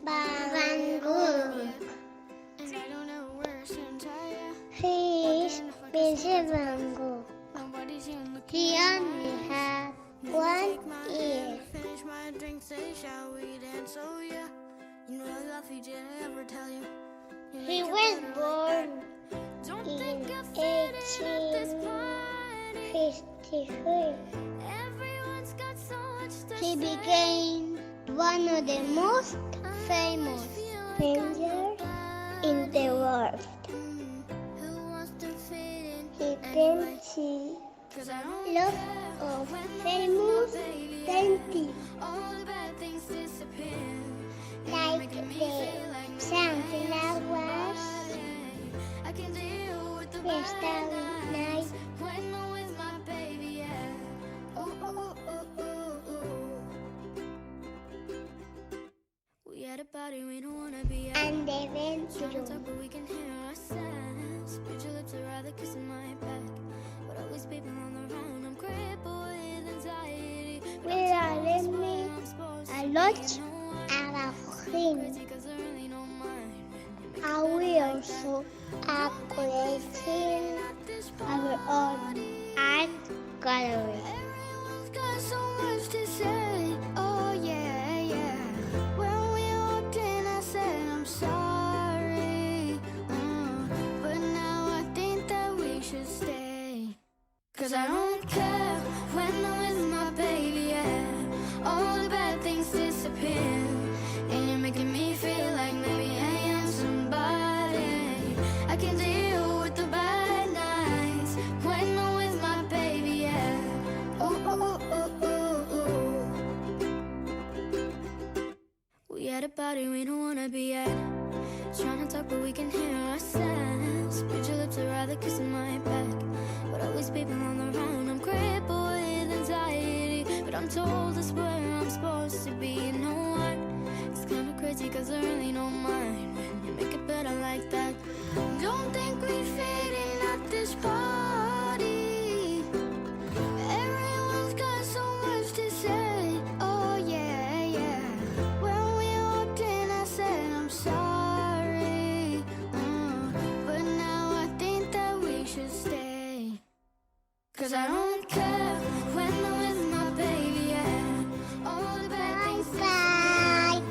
Van Gogh. He is Vincent Van Gogh. He only had 1 ear. He was born in 1853. He became one of the most famous painters in the world. He painted lots of famous paintings, like the sunflowers, the starry night, and the Venture. We are learning a lot about him. And we also are creating our own art gallery. Cause I don't care when I'm with my baby, yeah. All the bad things disappear, and you're making me feel like maybe I am somebody. I can deal with the bad nights when I'm with my baby, yeah. Ooh, ooh, ooh, ooh, ooh. We at a party we don't wanna be at. Trying to talk but we can hear ourselves. But your lips are rather kissing my back. But always people on the run. I'm crippled with anxiety, but I'm told it's where I'm supposed to be. You know what? It's kinda crazy cause I really don't mind when you make it better like that. Don't think we fit in at this party. Everyone's got so much to say. Oh yeah, yeah. When we walked in I said I'm sorry, but now I think that we should stay. Cause I don't care when I'm with my baby, yeah. All the bad things Bye.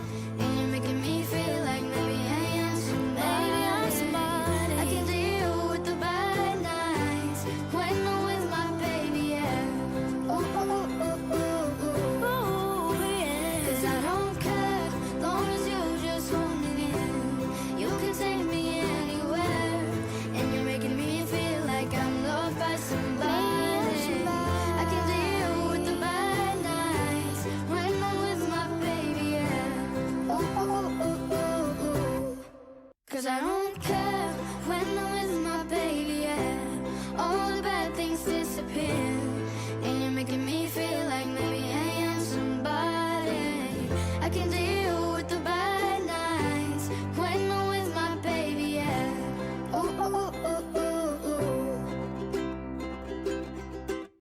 and you're making me feel like maybe I am somebody. I can deal with the bad nights when I'm with my baby, yeah. Ooh, ooh, ooh, ooh, ooh, ooh, yeah. Cause I don't care, long as you just hold me near. You can take me anywhere, and you're making me feel like I'm loved by somebody. I can deal with the bad nights when I'm with my baby, yeah. Ooh, ooh, ooh, ooh, ooh. Cause I don't care when I'm with my baby, yeah. All the bad things disappear, and you're making me feel like maybe I am somebody. I can